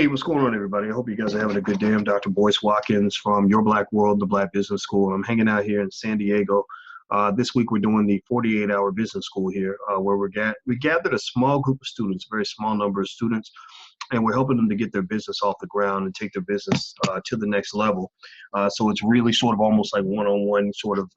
Hey, what's going on, everybody? I hope you guys are having a good day. I'm Dr. Boyce Watkins from Your Black World, the Black Business School. I'm hanging out here in San Diego. This week we're doing the 48-hour business school here, where we gathered a small group of students, a very small number of students, and we're helping them to get their business off the ground and take their business to the next level. So it's really sort of almost like one-on-one sort of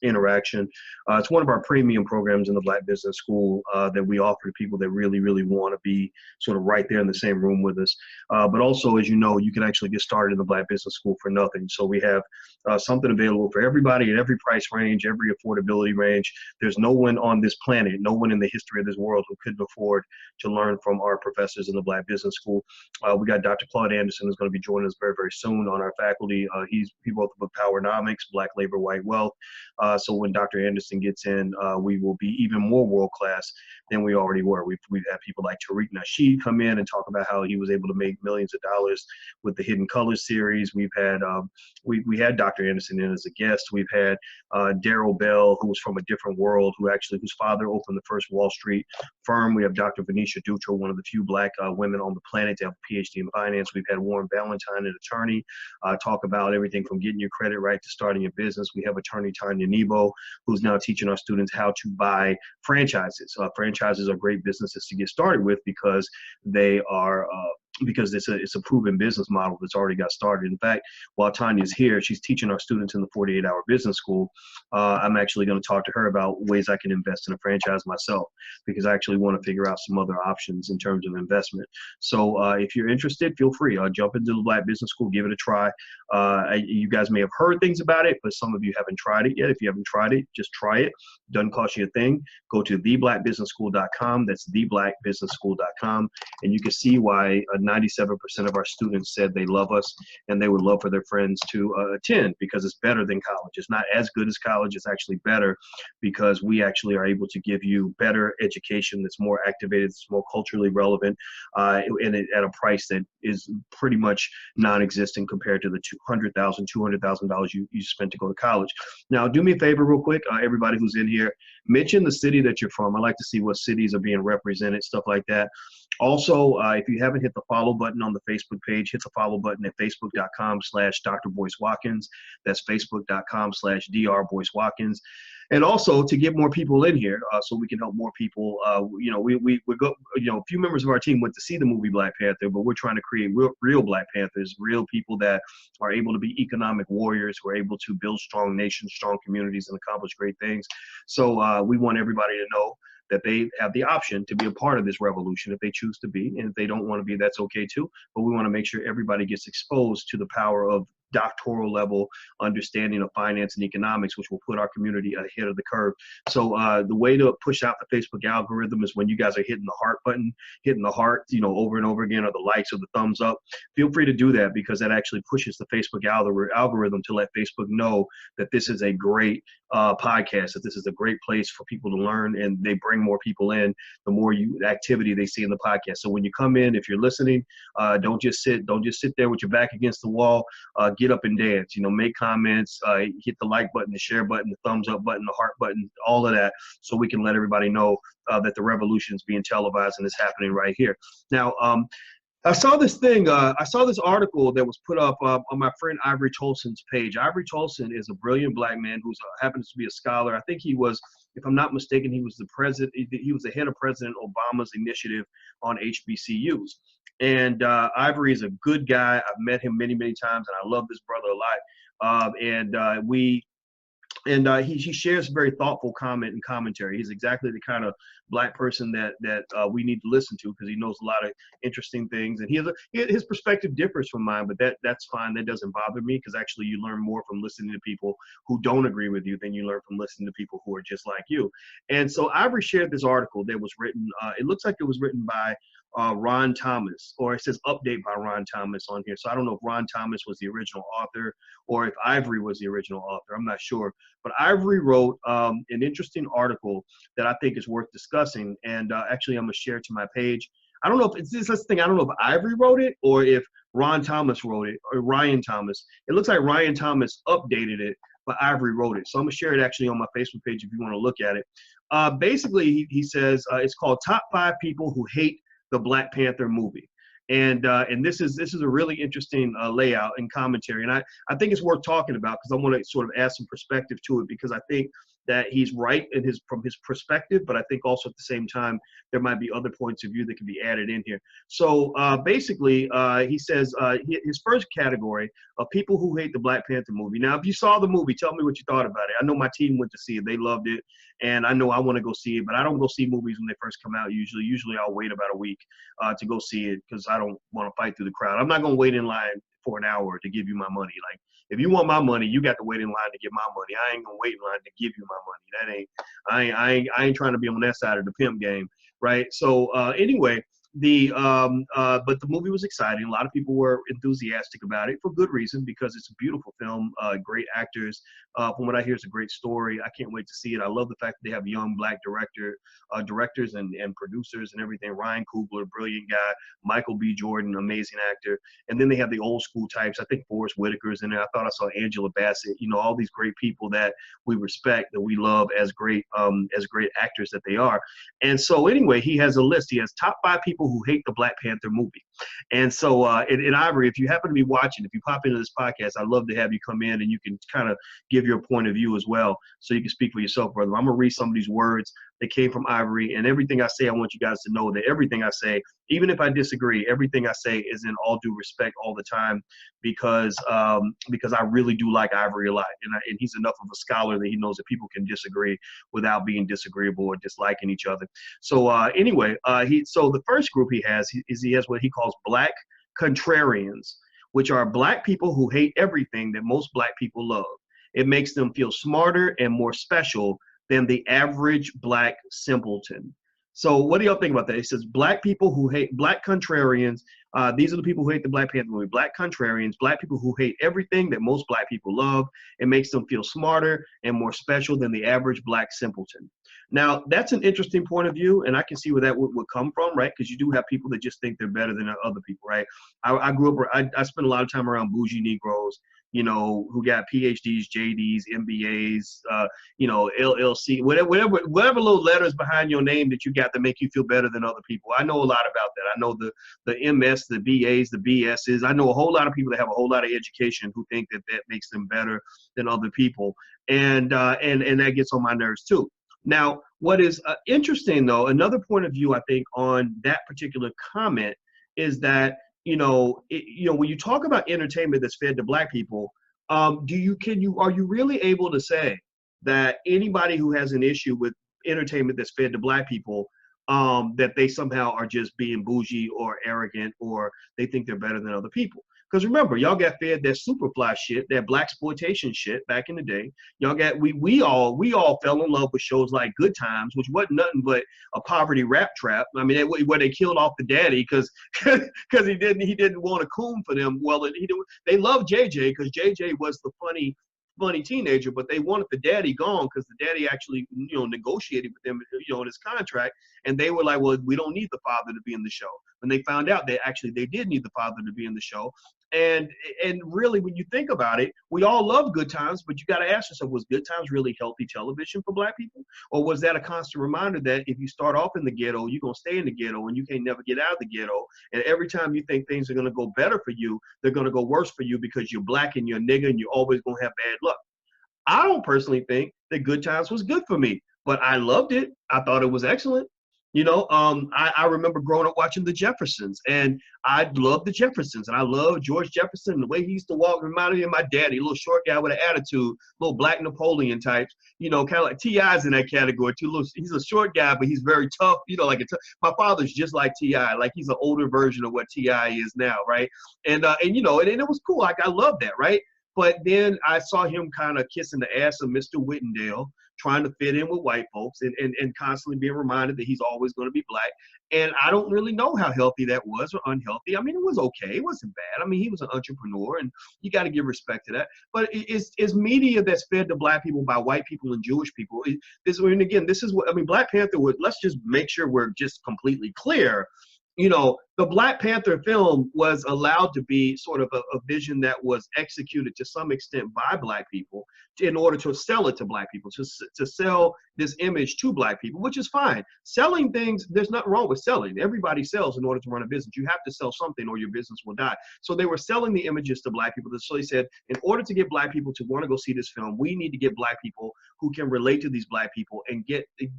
interaction. It's one of our premium programs in the Black Business School that we offer to people that really, really want to be sort of right there in the same room with us. But also, as you know, you can actually get started in the Black Business School for nothing. So we have something available for everybody at every price range, every affordability range. There's no one on this planet, no one in the history of this world who couldn't afford to learn from our professors in the Black Business School. We got Dr. Claude Anderson who's going to be joining us very, very soon on our faculty. He wrote the book Powernomics, Black Labor, White Wealth. So when Dr. Anderson gets in, we will be even more world-class than we already were. We've had people like Tariq Nasheed come in and talk about how he was able to make millions of dollars with the Hidden Colors series. We've had we had Dr. Anderson in as a guest. We've had Daryl Bell, who was from a different world, whose father opened the first Wall Street firm. We have Dr. Venetia Dutra, one of the few Black women on the planet to have a PhD in finance. We've had Warren Ballantyne, an attorney, talk about everything from getting your credit right to starting your business. We have attorney Tanya Nebo, who's now teaching our students how to buy franchises. Franchises are great businesses to get started with because they are because it's a proven business model that's already got started. In fact, while Tanya's here, she's teaching our students in the 48-hour business school. I'm actually going to talk to her about ways I can invest in a franchise myself, because I actually want to figure out some other options in terms of investment. So if you're interested, feel free. Jump into the Black Business School, give it a try. You guys may have heard things about it, but some of you haven't tried it yet. If you haven't tried it, just try it. Doesn't cost you a thing. Go to theblackbusinessschool.com. That's theblackbusinessschool.com, and you can see why 97% of our students said they love us and they would love for their friends to attend, because it's better than college. It's not as good as college. It's actually better because we actually are able to give you better education that's more activated, it's more culturally relevant, and at a price that is pretty much non-existent compared to the $200,000 you spent to go to college. Now, do me a favor real quick, everybody who's in here, mention the city that you're from. I like to see what cities are being represented, stuff like that. Also, if you haven't hit the follow button on the Facebook page, hit the follow button at facebook.com/Dr. Boyce Watkins. That's facebook.com/Dr. Boyce Watkins. And also to get more people in here, so we can help more people. We go. A few members of our team went to see the movie Black Panther, but we're trying to create real Black Panthers, real people that are able to be economic warriors, who are able to build strong nations, strong communities, and accomplish great things. So we want everybody to know that they have the option to be a part of this revolution if they choose to be. And if they don't want to be, that's okay too. But we want to make sure everybody gets exposed to the power of doctoral level understanding of finance and economics, which will put our community ahead of the curve. So the way to push out the Facebook algorithm is when you guys are hitting the heart button, hitting the heart, over and over again, or the likes or the thumbs up. Feel free to do that, because that actually pushes the Facebook algorithm to let Facebook know that this is a great podcast, that this is a great place for people to learn, and they bring more people in the more activity they see in the podcast. So when you come in, if you're listening, don't just sit there with your back against the wall. Get up and dance, make comments, hit the like button, the share button, the thumbs up button, the heart button, all of that, so we can let everybody know that the revolution is being televised and it's happening right here. Now, I saw this thing, I saw this article that was put up on my friend Ivory Tolson's page. Ivory Tolson is a brilliant Black man who happens to be a scholar. I think he was, if I'm not mistaken, he was the head of President Obama's initiative on HBCUs. And Ivory is a good guy. I've met him many, many times, and I love this brother a lot. He shares very thoughtful comment and commentary. He's exactly the kind of Black person that we need to listen to, because he knows a lot of interesting things, and his perspective differs from mine, but that's fine. That doesn't bother me, because actually you learn more from listening to people who don't agree with you than you learn from listening to people who are just like you. And so Ivory shared this article that was written. It looks like it was written by Ron Thomas, or it says update by Ron Thomas on here. So I don't know if Ron Thomas was the original author or if Ivory was the original author. I'm not sure. But Ivory wrote an interesting article that I think is worth discussing. And actually, I'm going to share it to my page. I don't know if it's this thing. I don't know if Ivory wrote it or if Ron Thomas wrote it, or Ryan Thomas. It looks like Ryan Thomas updated it, but Ivory wrote it. So I'm going to share it actually on my Facebook page if you want to look at it. Basically, he says it's called Top 5 People Who Hate the Black Panther Movie. And this is a really interesting layout and commentary, and I think it's worth talking about because I want to sort of add some perspective to it, because I think that he's right in from his perspective, but I think also at the same time there might be other points of view that can be added in here. So basically, he says his first category of people who hate the Black Panther movie. Now, if you saw the movie, tell me what you thought about it. I know my team went to see it; they loved it, and I know I want to go see it, but I don't go see movies when they first come out. Usually I'll wait about a week to go see it because I don't want to fight through the crowd. I'm not going to wait in line for an hour to give you my money. Like, if you want my money, you got to wait in line to get my money. I ain't gonna wait in line to give you my money. That ain't I ain't trying to be on that side of the pimp game, right? So anyway, but the movie was exciting. A lot of people were enthusiastic about it for good reason, because it's a beautiful film, great actors. From what I hear, it's a great story. I can't wait to see it. I love the fact that they have young Black directors and producers and everything. Ryan Coogler, brilliant guy. Michael B. Jordan, amazing actor. And then they have the old school types. I think Forrest Whitaker's in there. I thought I saw Angela Bassett. You know, all these great people that we respect, that we love as great actors that they are. And so anyway, he has a list. He has top 5 people who hate the Black Panther movie. And so in Ivory, if you happen to be watching, if you pop into this podcast, I'd love to have you come in and you can kind of give your point of view as well, so you can speak for yourself, brother. I'm gonna read some of these words that came from Ivory, and everything I say, I want you guys to know that everything I say, even if I disagree, everything I say is in all due respect all the time, because I really do like Ivory a lot, and he's enough of a scholar that he knows that people can disagree without being disagreeable or disliking each other. So anyway, so the first group he has what he calls Black contrarians, which are Black people who hate everything that most Black people love. It makes them feel smarter and more special than the average Black simpleton. So what do y'all think about that? It says Black people who hate, Black contrarians. These are the people who hate the Black Panther movie. Black contrarians, Black people who hate everything that most Black people love. It makes them feel smarter and more special than the average Black simpleton. Now, that's an interesting point of view, and I can see where that would come from, right? Because you do have people that just think they're better than other people, right? I grew up, I spent a lot of time around bougie Negroes, you know, who got PhDs, JDs, MBAs, you know, LLC, whatever little letters behind your name that you got to make you feel better than other people. I know a lot about that. I know the MS, the BAs, the BSs. I know a whole lot of people that have a whole lot of education who think that makes them better than other people, and that gets on my nerves too. Now, what is interesting, though, another point of view I think on that particular comment is that, you know, when you talk about entertainment that's fed to Black people, are you really able to say that anybody who has an issue with entertainment that's fed to Black people, that they somehow are just being bougie or arrogant, or they think they're better than other people? Because remember, y'all got fed that Superfly shit, that blaxploitation shit back in the day. Y'all got we all fell in love with shows like Good Times, which wasn't nothing but a poverty rap trap. I mean, where they killed off the daddy because he didn't want a coon for them. Well, they loved JJ because JJ was the funny teenager, but they wanted the daddy gone because the daddy actually, you know, negotiated with them, you know, in his contract, and they were like, well, we don't need the father to be in the show. When they found out that actually they did need the father to be in the show. And really, when you think about it, we all love Good Times, but you got to ask yourself, was Good Times really healthy television for Black people? Or was that a constant reminder that if you start off in the ghetto, you're going to stay in the ghetto and you can't never get out of the ghetto? And every time you think things are going to go better for you, they're going to go worse for you because you're Black and you're a nigga and you're always going to have bad luck. I don't personally think that Good Times was good for me, but I loved it. I thought it was excellent. You know, I remember growing up watching The Jeffersons, and I loved The Jeffersons, and I loved George Jefferson, and the way he used to walk reminded me of my daddy, a little short guy with an attitude, little Black Napoleon types, you know, kind of like T.I.'s in that category too. He's a short guy, but he's very tough, you know, like my father's just like T.I., like he's an older version of what T.I. is now, right? And you know, and it was cool. Like, I loved that, right? But then I saw him kind of kissing the ass of Mr. Whittendale, trying to fit in with white folks and constantly being reminded that he's always going to be Black. And I don't really know how healthy that was or unhealthy. I mean, it was okay. It wasn't bad. I mean, he was an entrepreneur, and you got to give respect to that. But it's media that's fed to Black people by white people and Jewish people. This is what, I mean, Black Panther let's just make sure we're just completely clear. You know, the Black Panther film was allowed to be sort of a vision that was executed to some extent by Black people in order to sell it to Black people, to sell this image to Black people, which is fine. Selling things, there's nothing wrong with selling. Everybody sells in order to run a business. You have to sell something or your business will die. So they were selling the images to Black people. So they said, in order to get Black people to want to go see this film, we need to get Black people who can relate to these Black people and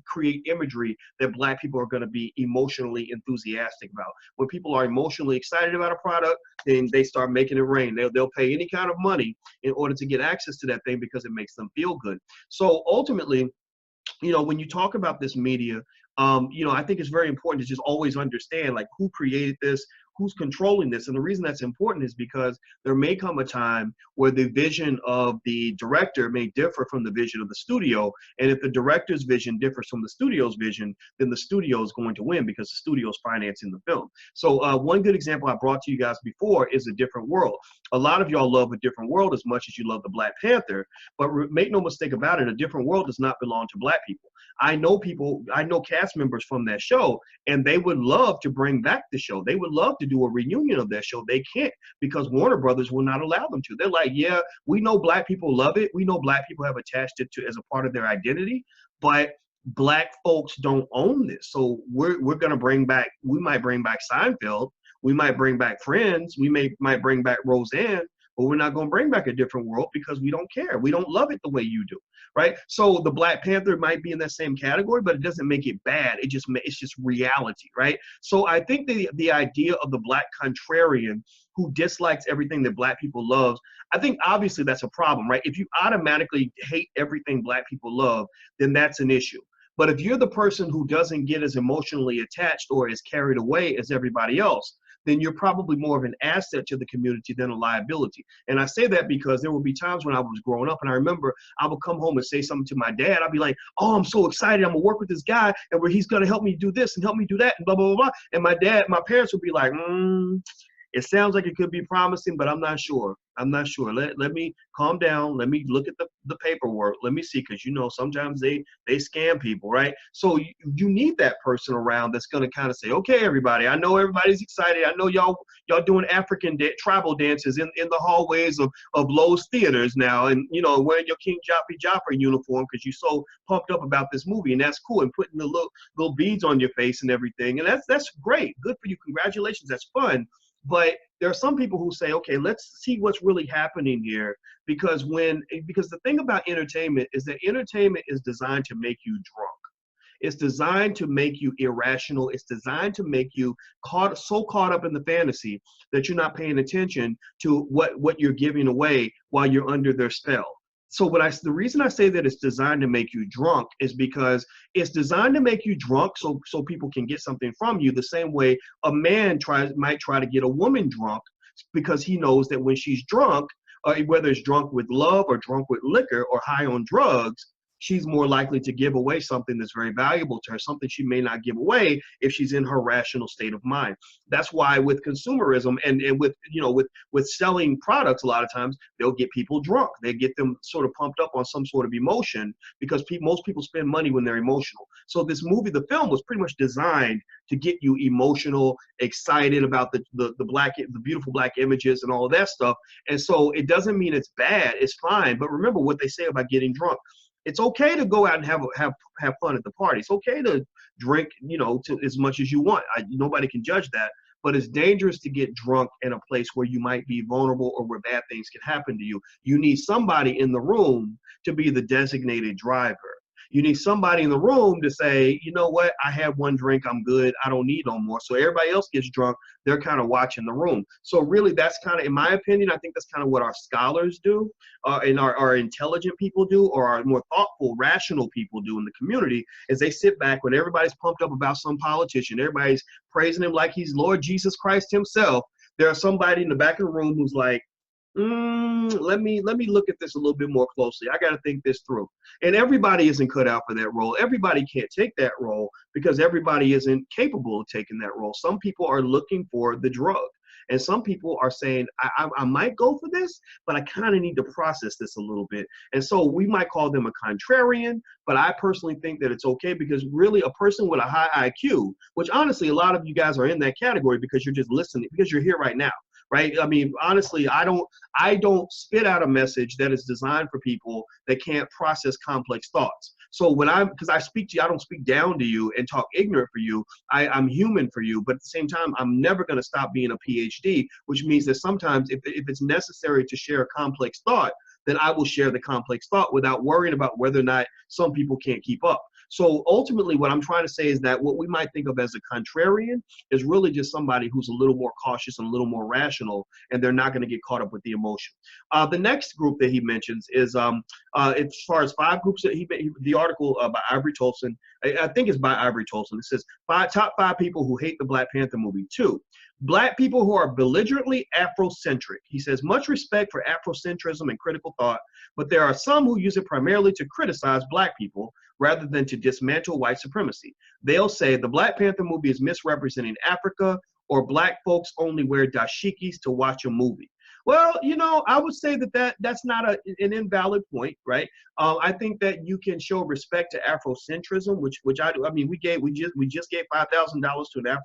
create imagery that Black people are going to be emotionally enthusiastic about. When people are emotionally excited about a product, then they start making it rain. They'll pay any kind of money in order to get access to that thing because it makes them feel good. So ultimately, when you talk about this media, I think it's very important to just always understand like who created this, who's controlling this. And the reason that's important is because there may come a time where the vision of the director may differ from the vision of the studio. And if the director's vision differs from the studio's vision, then the studio is going to win because the studio is financing the film. So one good example I brought to you guys before is A Different World. A lot of y'all love A Different World as much as you love the Black Panther, but make no mistake about it, A Different World does not belong to Black people. I know cast members from that show, and they would love to bring back the show. They would love to do a reunion of that show. They can't because Warner Brothers will not allow them to. They're like, yeah, we know Black people love it. We know Black people have attached it to as a part of their identity, but Black folks don't own this. So we're going to we might bring back Seinfeld. We might bring back Friends. We might bring back Roseanne, but we're not going to bring back A Different World because we don't care. We don't love it the way you do, right? So the Black Panther might be in that same category, but it doesn't make it bad. It's just reality, right? So I think the idea of the Black contrarian who dislikes everything that Black people love, I think obviously that's a problem, right? If you automatically hate everything Black people love, then that's an issue. But if you're the person who doesn't get as emotionally attached or as carried away as everybody else, then you're probably more of an asset to the community than a liability. And I say that because there will be times when I was growing up and I remember I would come home and say something to my dad. I'd be like, oh, I'm so excited. I'm gonna work with this guy and where he's gonna help me do this and help me do that and blah, blah, blah, blah. And my parents would be like, it sounds like it could be promising, but I'm not sure. I'm not sure. Let me calm down. Let me look at the paperwork. Let me see, because sometimes they scam people, right? So you need that person around that's going to kind of say, okay, everybody, I know everybody's excited. I know y'all doing African tribal dances in the hallways of Lowe's theaters now, and wearing your King Jaffa uniform because you're so pumped up about this movie, and that's cool, and putting the little beads on your face and everything, and that's great. Good for you. Congratulations. That's fun. But there are some people who say, okay, let's see what's really happening here. Because the thing about entertainment is that entertainment is designed to make you drunk. It's designed to make you irrational. It's designed to make you so caught up in the fantasy that you're not paying attention to what you're giving away while you're under their spell. So the reason I say that it's designed to make you drunk is because it's designed to make you drunk so people can get something from you, the same way a man might try to get a woman drunk because he knows that when she's drunk, whether it's drunk with love or drunk with liquor or high on drugs, she's more likely to give away something that's very valuable to her, something she may not give away if she's in her rational state of mind. That's why with consumerism and with selling products, a lot of times they'll get people drunk. They get them sort of pumped up on some sort of emotion because most people spend money when they're emotional. So this movie, the film, was pretty much designed to get you emotional, excited about the beautiful Black images and all of that stuff. And so it doesn't mean it's bad. It's fine. But remember what they say about getting drunk. It's okay to go out and have fun at the party. It's okay to drink, to as much as you want. Nobody can judge that. But it's dangerous to get drunk in a place where you might be vulnerable or where bad things can happen to you. You need somebody in the room to be the designated driver. You need somebody in the room to say, you know what, I had one drink, I'm good, I don't need no more. So everybody else gets drunk, they're kind of watching the room. So really that's kind of, in my opinion, I think that's kind of what our scholars do and our intelligent people do, or our more thoughtful, rational people do in the community, is they sit back when everybody's pumped up about some politician, everybody's praising him like he's Lord Jesus Christ himself. There's somebody in the back of the room who's like, let me look at this a little bit more closely. I got to think this through. And everybody isn't cut out for that role. Everybody can't take that role because everybody isn't capable of taking that role. Some people are looking for the drug. And some people are saying, I might go for this, but I kind of need to process this a little bit. And so we might call them a contrarian, but I personally think that it's okay because really a person with a high IQ, which honestly, a lot of you guys are in that category because you're just listening, because you're here right now. Right. I mean, honestly, I don't spit out a message that is designed for people that can't process complex thoughts. So because I speak to you, I don't speak down to you and talk ignorant for you. I'm human for you. But at the same time, I'm never going to stop being a PhD, which means that sometimes if it's necessary to share a complex thought, then I will share the complex thought without worrying about whether or not some people can't keep up. So ultimately, what I'm trying to say is that what we might think of as a contrarian is really just somebody who's a little more cautious and a little more rational, and they're not going to get caught up with the emotion. The next group that he mentions is, as far as 5 groups that the article by Ivory Tolson, I think it's by Ivory Tolson. It says top 5 people who hate the Black Panther movie. 2, Black people who are belligerently Afrocentric. He says, much respect for Afrocentrism and critical thought, but there are some who use it primarily to criticize Black people rather than to dismantle white supremacy. They'll say the Black Panther movie is misrepresenting Africa, or Black folks only wear dashikis to watch a movie. Well, I would say that's not an invalid point, right? I think that you can show respect to Afrocentrism, which I do. I mean, we just gave $5,000 to an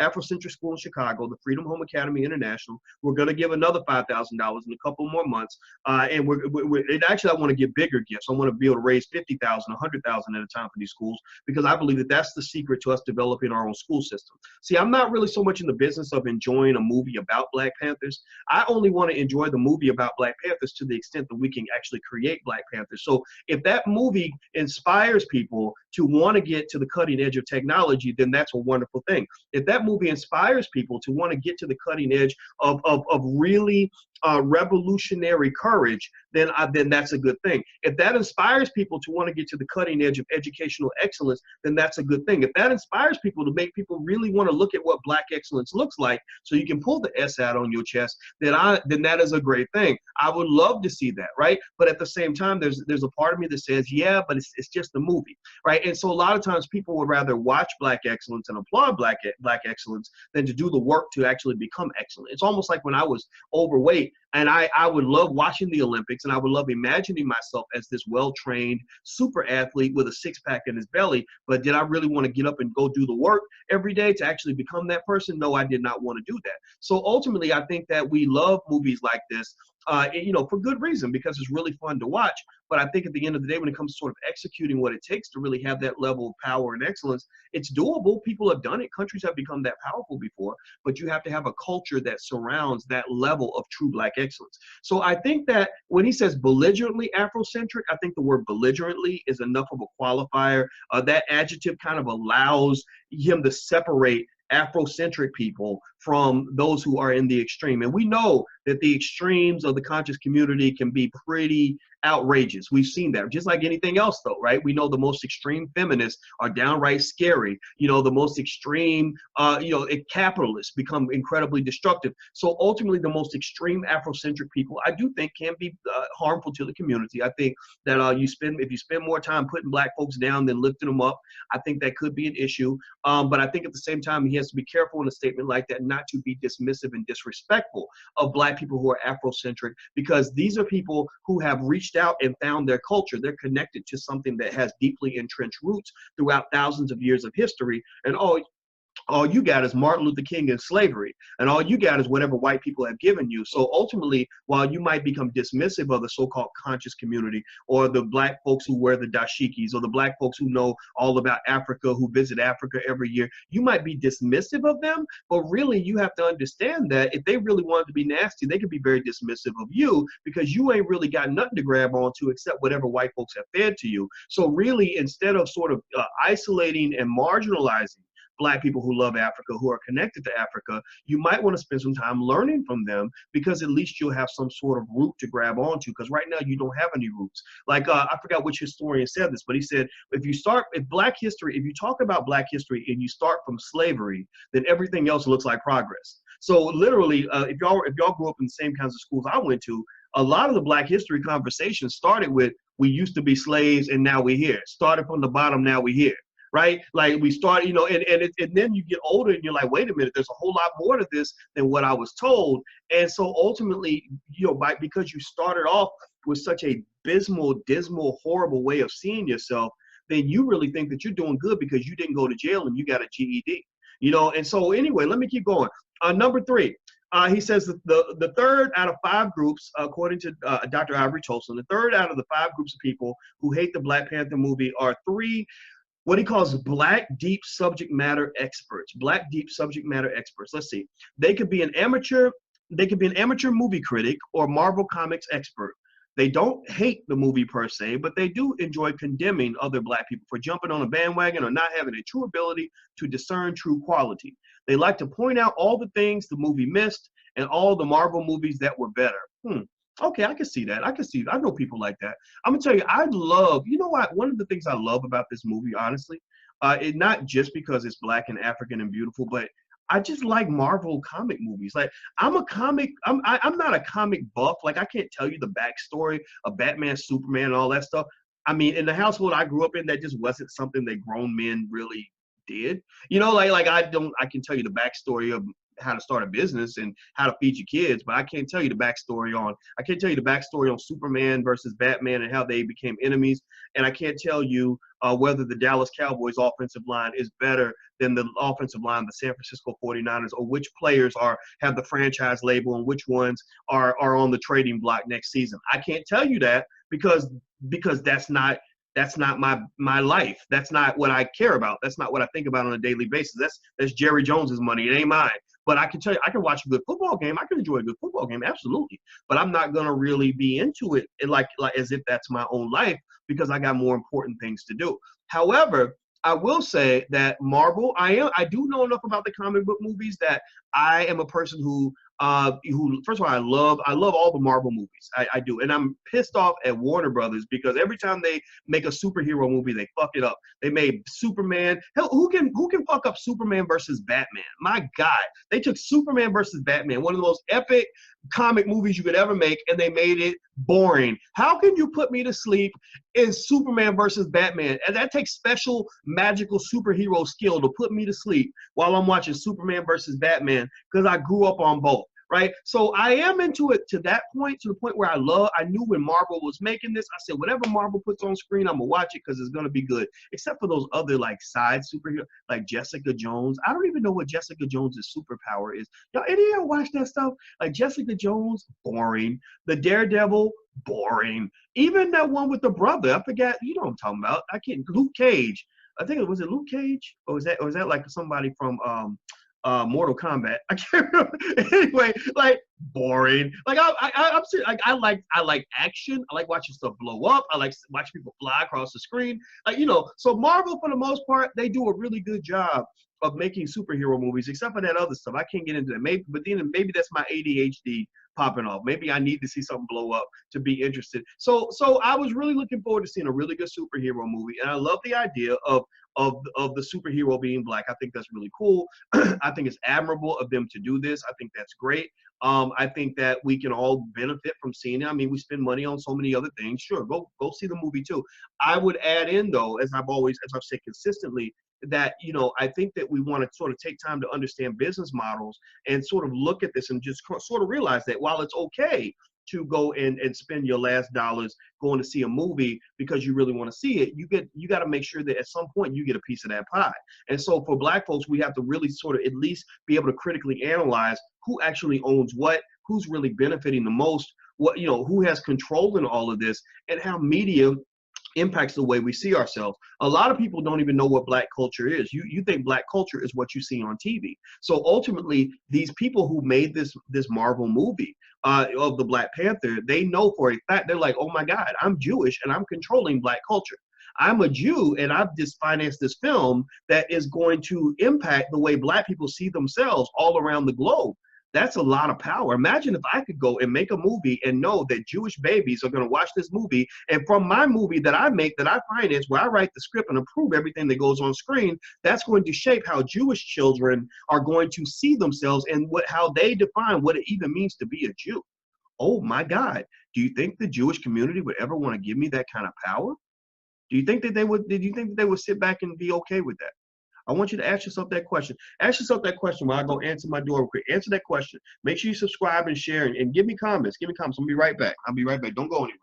Afrocentric school in Chicago, the Freedom Home Academy International. We're going to give another $5,000 in a couple more months, and actually I want to give bigger gifts. I want to be able to raise 50,000, 100,000 at a time for these schools, because I believe that that's the secret to us developing our own school system. See, I'm not really so much in the business of enjoying a movie about Black Panthers. I only want to enjoy the movie about Black Panthers to the extent that we can actually create Black Panthers. So if that movie inspires people to want to get to the cutting edge of technology, then that's a wonderful thing. If that movie inspires people to want to get to the cutting edge of really revolutionary courage, then that's a good thing. If that inspires people to want to get to the cutting edge of educational excellence, then that's a good thing. If that inspires people to make people really want to look at what Black excellence looks like, so you can pull the S out on your chest, then that is a great thing. I would love to see that, right? But at the same time, there's a part of me that says, yeah, but it's just a movie, right? And so a lot of times people would rather watch Black excellence and applaud Black excellence than to do the work to actually become excellent. It's almost like when I was overweight, and I would love watching the Olympics, and I would love imagining myself as this well-trained super athlete with a six-pack in his belly. But did I really want to get up and go do the work every day to actually become that person? No, I did not want to do that. So ultimately, I think that we love movies like this, for good reason, because it's really fun to watch. But I think at the end of the day, when it comes to sort of executing what it takes to really have that level of power and excellence, it's doable. People have done it. Countries have become that powerful before, but you have to have a culture that surrounds that level of true Black excellence. So I think that when he says belligerently Afrocentric, I think the word belligerently is enough of a qualifier. That adjective kind of allows him to separate Afrocentric people from those who are in the extreme. And we know that the extremes of the conscious community can be pretty outrageous. We've seen that, just like anything else though, right? We know the most extreme feminists are downright scary. The most extreme, capitalists become incredibly destructive. So ultimately the most extreme Afrocentric people, I do think, can be harmful to the community. I think that if you spend more time putting Black folks down than lifting them up, I think that could be an issue. But I think at the same time, he has to be careful in a statement like that not to be dismissive and disrespectful of Black people who are Afrocentric, because these are people who have reached out and found their culture. They're connected to something that has deeply entrenched roots throughout thousands of years of history. And all you got is Martin Luther King and slavery, and all you got is whatever white people have given you. So ultimately, while you might become dismissive of the so-called conscious community, or the Black folks who wear the dashikis, or the Black folks who know all about Africa, who visit Africa every year, you might be dismissive of them, but really you have to understand that if they really wanted to be nasty, they could be very dismissive of you, because you ain't really got nothing to grab onto except whatever white folks have fed to you. So really, instead of sort of isolating and marginalizing Black people who love Africa, who are connected to Africa, you might want to spend some time learning from them, because at least you'll have some sort of root to grab onto, because right now you don't have any roots. Like, I forgot which historian said this, but he said, if you talk about Black history and you start from slavery, then everything else looks like progress. So literally, if y'all grew up in the same kinds of schools I went to, a lot of the Black history conversations started with, we used to be slaves and now we're here. Started from the bottom, now we're here. right? Like we start, you know, and then you get older and you're like, wait a minute, there's a whole lot more to this than what I was told. And so ultimately, you know, because you started off with such a dismal, horrible way of seeing yourself, then you really think that you're doing good because you didn't go to jail and you got a GED, you know. And so anyway, let me keep going. Number three, he says that the third out of five groups, according to Dr. Ivory Tolson, the third out of the five groups of people who hate the Black Panther movie are three what he calls black deep subject matter experts. Black deep subject matter experts. Let's see. They could be an amateur. They could be an amateur movie critic or Marvel Comics expert. They don't hate the movie per se, but they do enjoy condemning other Black people for jumping on a bandwagon or not having a true ability to discern true quality. They like to point out all the things the movie missed and all the Marvel movies that were better. Okay, I can see that. I can see. I know people like that. I'm gonna tell you, I love. You know what? One of the things I love about this movie, honestly, it not just because it's Black and African and beautiful, but I just like Marvel comic movies. Like I'm a comic. I'm not a comic buff. Like I can't tell you the backstory of Batman, Superman, and all that stuff. I mean, in the household I grew up in, that just wasn't something that grown men really did. You know, like I don't. I can tell you the backstory of how to start a business and how to feed your kids, but I can't tell you the backstory on Superman versus Batman and how they became enemies, and I can't tell you whether the Dallas Cowboys offensive line is better than the offensive line of the San Francisco 49ers, or which players have the franchise label and which ones are on the trading block next season. I can't tell you that because that's not my life. That's not what I care about. That's not what I think about on a daily basis. That's Jerry Jones's money. It ain't mine. But I can tell you, I can watch a good football game. I can enjoy a good football game, absolutely. But I'm not gonna really be into it like as if that's my own life because I got more important things to do. However, I will say that Marvel, I do know enough about the comic book movies that I am a person who first of all, I love all the Marvel movies. I do. And I'm pissed off at Warner Brothers because every time they make a superhero movie, they fuck it up. They made Superman. Hell, who can fuck up Superman versus Batman? My God. They took Superman versus Batman, one of the most epic comic movies you could ever make, and they made it boring. How can you put me to sleep in Superman versus Batman? And that takes special magical superhero skill to put me to sleep while I'm watching Superman versus Batman because I grew up on both. Right. So I am into it to that point, to the point where I knew when Marvel was making this, I said, whatever Marvel puts on screen, I'm going to watch it because it's going to be good. Except for those other like side superheroes like Jessica Jones. I don't even know what Jessica Jones' superpower is. Y'all, any of y'all watch that stuff? Like Jessica Jones, boring. The Daredevil, boring. Even that one with the brother, I forgot, you know what I'm talking about. Luke Cage. I think was it Luke Cage? Or was that like somebody from Mortal Kombat? I can't remember. Anyway, like boring. Like I'm serious. Like I like action. I like watching stuff blow up. I like watching people fly across the screen. Like, you know, so Marvel for the most part, they do a really good job of making superhero movies, except for that other stuff. I can't get into that. Maybe that's my ADHD popping off. Maybe I need to see something blow up to be interested. So I was really looking forward to seeing a really good superhero movie, and I love the idea of the superhero being Black. I think that's really cool. I think it's admirable of them to do this. I think that's great. I think that we can all benefit from seeing it. I mean, we spend money on so many other things. Sure, go see the movie too. I would add in though, as I've said consistently, that, you know, I think that we want to sort of take time to understand business models and sort of look at this and just sort of realize that while it's okay to go and spend your last dollars going to see a movie because you really want to see it, you got to make sure that at some point you get a piece of that pie. And so for Black folks, we have to really sort of at least be able to critically analyze who actually owns what, who's really benefiting the most, what, you know, who has control in all of this, and how media impacts the way we see ourselves. A lot of people don't even know what Black culture is. You think Black culture is what you see on TV. So ultimately, these people who made this Marvel movie of the Black Panther, they know for a fact, they're like, oh my God, I'm Jewish and I'm controlling Black culture. I'm a Jew and I've just financed this film that is going to impact the way Black people see themselves all around the globe. That's a lot of power. Imagine if I could go and make a movie and know that Jewish babies are going to watch this movie, and from my movie that I make, that I finance, where I write the script and approve everything that goes on screen, that's going to shape how Jewish children are going to see themselves and how they define what it even means to be a Jew. Oh my God. Do you think the Jewish community would ever want to give me that kind of power? Do you think that they would? Did you think that they would sit back and be okay with that? I want you to ask yourself that question. Ask yourself that question while I go answer my door real quick. Answer that question. Make sure you subscribe and share and give me comments. Give me comments. I'll be right back. I'll be right back. Don't go anywhere.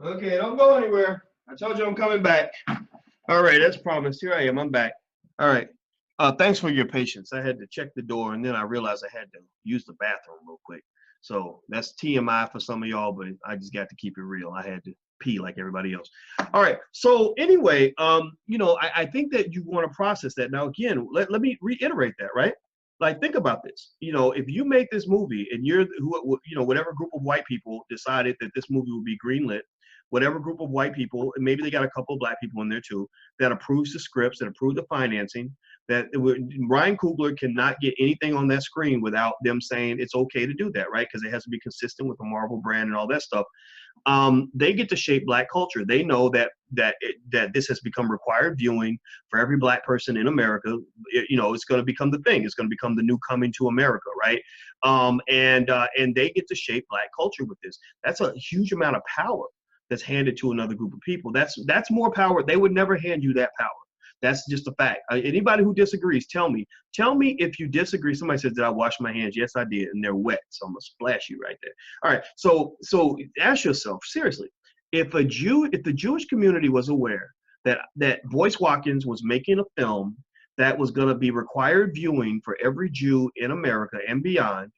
Okay, don't go anywhere. I told you I'm coming back. All right, that's promised. Here I am. I'm back. All right. Thanks for your patience. I had to check the door, and then I realized I had to use the bathroom real quick. So that's TMI for some of y'all, but I just got to keep it real. I had to pee like everybody else. All right. So anyway, I think that you want to process that. Now, again, let me reiterate that, right? Like, think about this. If you make this movie and you're whatever group of white people decided that this movie would be greenlit, whatever group of white people, and maybe they got a couple of black people in there too, that approves the scripts, that approve the financing, that Ryan Coogler cannot get anything on that screen without them saying it's okay to do that, right? Because it has to be consistent with the Marvel brand and all that stuff. They get to shape black culture. They know that this has become required viewing for every black person in America. It's going to become the thing. It's going to become the new coming to America, right? And they get to shape black culture with this. That's a huge amount of power that's handed to another group of people. That's more power. They would never hand you that power. That's just a fact. Anybody who disagrees, tell me if you disagree. Somebody says, did I wash my hands? Yes, I did, and they're wet, so I'm gonna splash you right there. All right, so ask yourself seriously, if the Jewish community was aware that Boyce Watkins was making a film that was going to be required viewing for every Jew in America and beyond,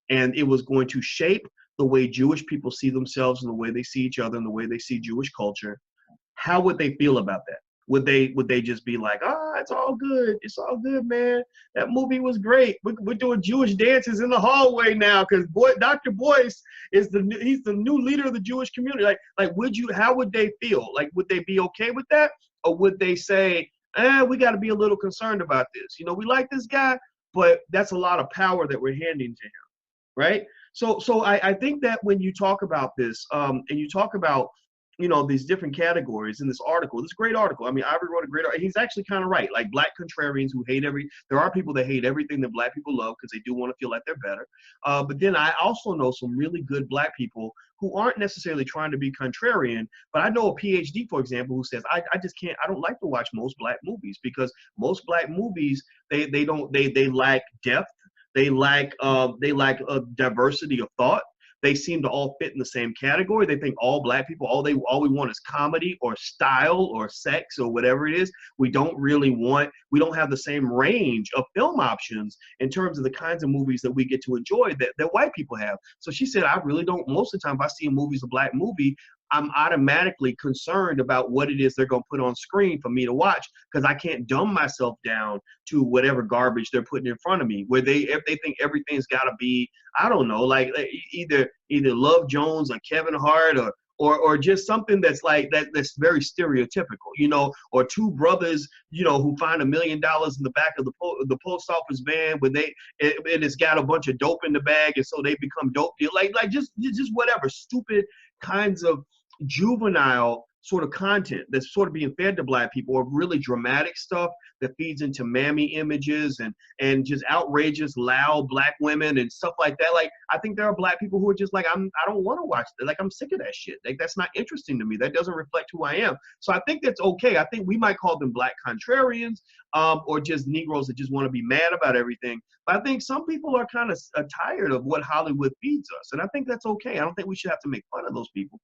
and it was going to shape the way Jewish people see themselves and the way they see each other and the way they see Jewish culture, how would they feel about that? Would they just be like, it's all good, man. That movie was great. We're doing Jewish dances in the hallway now because Dr. Boyce he's the new leader of the Jewish community. How would they feel? Like, would they be okay with that, or would they say, we got to be a little concerned about this? We like this guy, but that's a lot of power that we're handing to him, right? So I think that when you talk about this, and you talk about these different categories in this article, this great article. I mean, Ivory wrote a great article. He's actually kind of right. Like, black contrarians who there are people that hate everything that black people love because they do want to feel like they're better. But then I also know some really good black people who aren't necessarily trying to be contrarian, but I know a PhD, for example, who says, I don't like to watch most black movies because most black movies, they lack depth. They lack a diversity of thought. They seem to all fit in the same category. They think all black people, all we want is comedy or style or sex or whatever it is. We don't have the same range of film options in terms of the kinds of movies that we get to enjoy that white people have. So she said, I really don't, most of the time if I see a black movie, I'm automatically concerned about what it is they're going to put on screen for me to watch, because I can't dumb myself down to whatever garbage they're putting in front of me, where if they think everything's got to be, I don't know, like either Love Jones or Kevin Hart or just something that's like that's very stereotypical, or two brothers, who find $1 million in the back of the post office van when and it's got a bunch of dope in the bag, and so they become dope deal, like just whatever stupid kinds of juvenile sort of content that's sort of being fed to black people, or really dramatic stuff that feeds into mammy images and just outrageous loud black women and stuff like that. Like, I think there are black people who are just like, I don't want to watch that. Like, I'm sick of that shit. Like, that's not interesting to me. That doesn't reflect who I am. So I think that's okay. I think we might call them black contrarians, or just Negroes that just want to be mad about everything. But I think some people are kind of tired of what Hollywood feeds us, and I think that's okay. I don't think we should have to make fun of those people.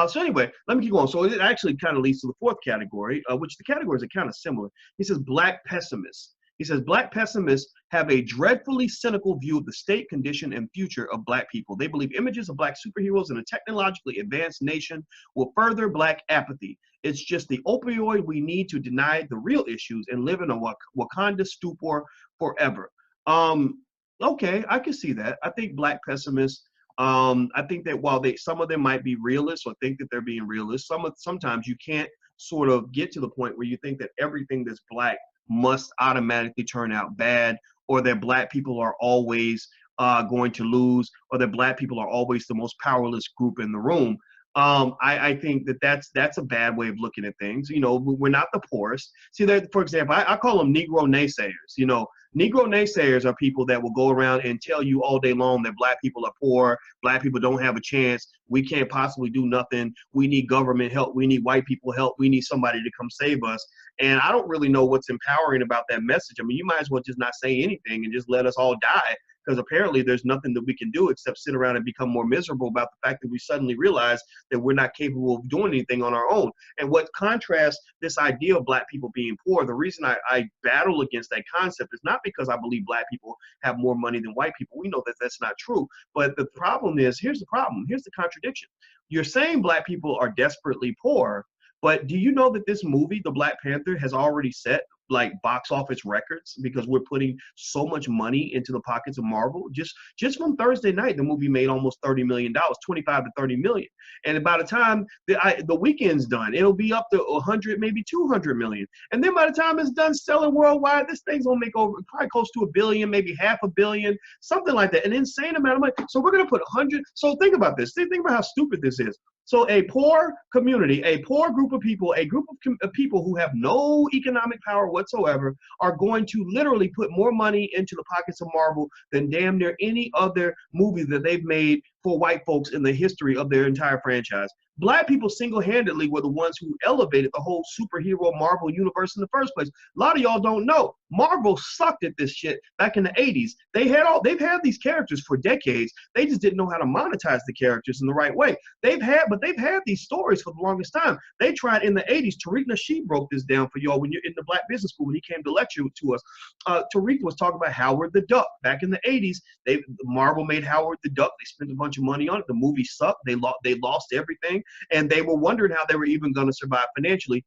So anyway, let me keep going. So it actually kind of leads to the fourth category, which the categories are kind of similar. He says black pessimists. He says, Black pessimists have a dreadfully cynical view of the state, condition, and future of Black people. They believe images of Black superheroes in a technologically advanced nation will further Black apathy. It's just the opioid we need to deny the real issues and live in a Wakanda stupor forever. Okay, I can see that. I think Black pessimists, I think that while some of them might be realists or think that they're being realists, sometimes you can't sort of get to the point where you think that everything that's Black must automatically turn out bad, or that Black people are always going to lose, or that Black people are always the most powerless group in the room. I think that that's a bad way of looking at things. You know, we're not the poorest. See, that, for example, I call them Negro naysayers. You know, Negro naysayers are people that will go around and tell you all day long that Black people are poor, Black people don't have a chance, we can't possibly do nothing, we need government help, we need white people help, we need somebody to come save us. And I don't really know what's empowering about that message. I mean, you might as well just not say anything and just let us all die, because apparently there's nothing that we can do except sit around and become more miserable about the fact that we suddenly realize that we're not capable of doing anything on our own. And what contrasts this idea of Black people being poor, the reason I battle against that concept is not because I believe Black people have more money than white people. We know that that's not true. But the problem is, here's the problem, here's the contradiction. You're saying Black people are desperately poor, but do you know that this movie, The Black Panther, has already set like box office records because we're putting so much money into the pockets of Marvel? Just from Thursday night, the movie made almost $30 million, 25 to 30 million. And by the time the weekend's done, it'll be up to 100, maybe 200 million. And then by the time it's done selling worldwide, this thing's gonna make over probably close to $1 billion, maybe half $1 billion, something like that. An insane amount of money. So we're gonna put 100. So think about this. Think about how stupid this is. So a poor community, a poor group of people, a group of people who have no economic power whatsoever are going to literally put more money into the pockets of Marvel than damn near any other movie that they've made for white folks in the history of their entire franchise. Black people single-handedly were the ones who elevated the whole superhero Marvel universe in the first place. A lot of y'all don't know. Marvel sucked at this shit back in the 80s. They've had these characters for decades. They just didn't know how to monetize the characters in the right way. They've had these stories for the longest time. They tried in the 80s. Tariq Nasheed broke this down for y'all when you're in the Black Business School when he came to lecture to us. Tariq was talking about Howard the Duck. Back in the 80s, Marvel made Howard the Duck. They spent a bunch of money on it. The movie sucked. They lost everything. And they were wondering how they were even going to survive financially.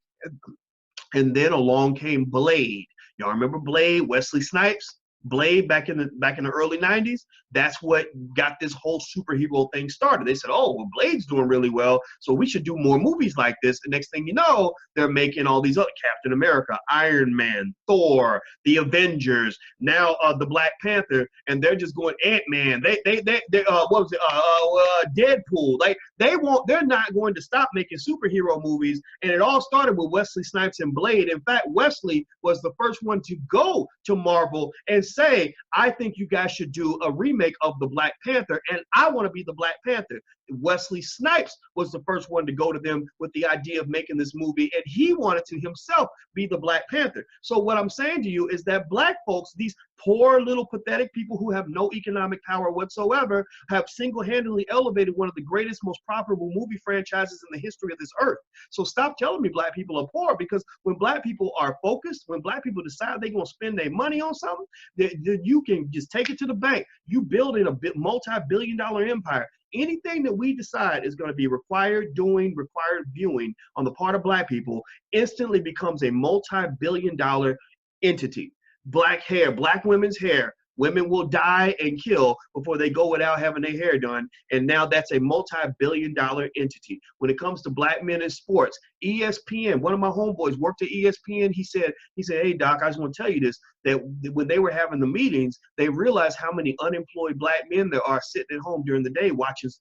And then along came Blade. Y'all remember Blade, Wesley Snipes? Blade back in the early 90s, that's what got this whole superhero thing started. They said, oh, well, Blade's doing really well, so we should do more movies like this. The next thing you know, they're making all these other Captain America, Iron Man, Thor, the Avengers, now the Black Panther, and they're just going Ant-Man. What was it? Deadpool. Like they're not going to stop making superhero movies. And it all started with Wesley Snipes and Blade. In fact, Wesley was the first one to go to Marvel and say, I think you guys should do a remake of the Black Panther, and I want to be the Black Panther. Wesley Snipes was the first one to go to them with the idea of making this movie, and he wanted to himself be the Black Panther. So what I'm saying to you is that Black folks, these poor little pathetic people who have no economic power whatsoever, have single-handedly elevated one of the greatest, most profitable movie franchises in the history of this earth. So stop telling me Black people are poor, because when Black people are focused, when Black people decide they're going to spend their money on something, you can just take it to the bank. You build in a multi-billion-dollar empire. Anything that we decide is going to be required viewing on the part of Black people instantly becomes a multi-billion-dollar entity. Black hair, Black women's hair, women will die and kill before they go without having their hair done. And now that's a multi-billion-dollar entity. When it comes to Black men in sports, ESPN, one of my homeboys worked at ESPN. He said, hey, Doc, I just want to tell you this, that when they were having the meetings, they realized how many unemployed Black men there are sitting at home during the day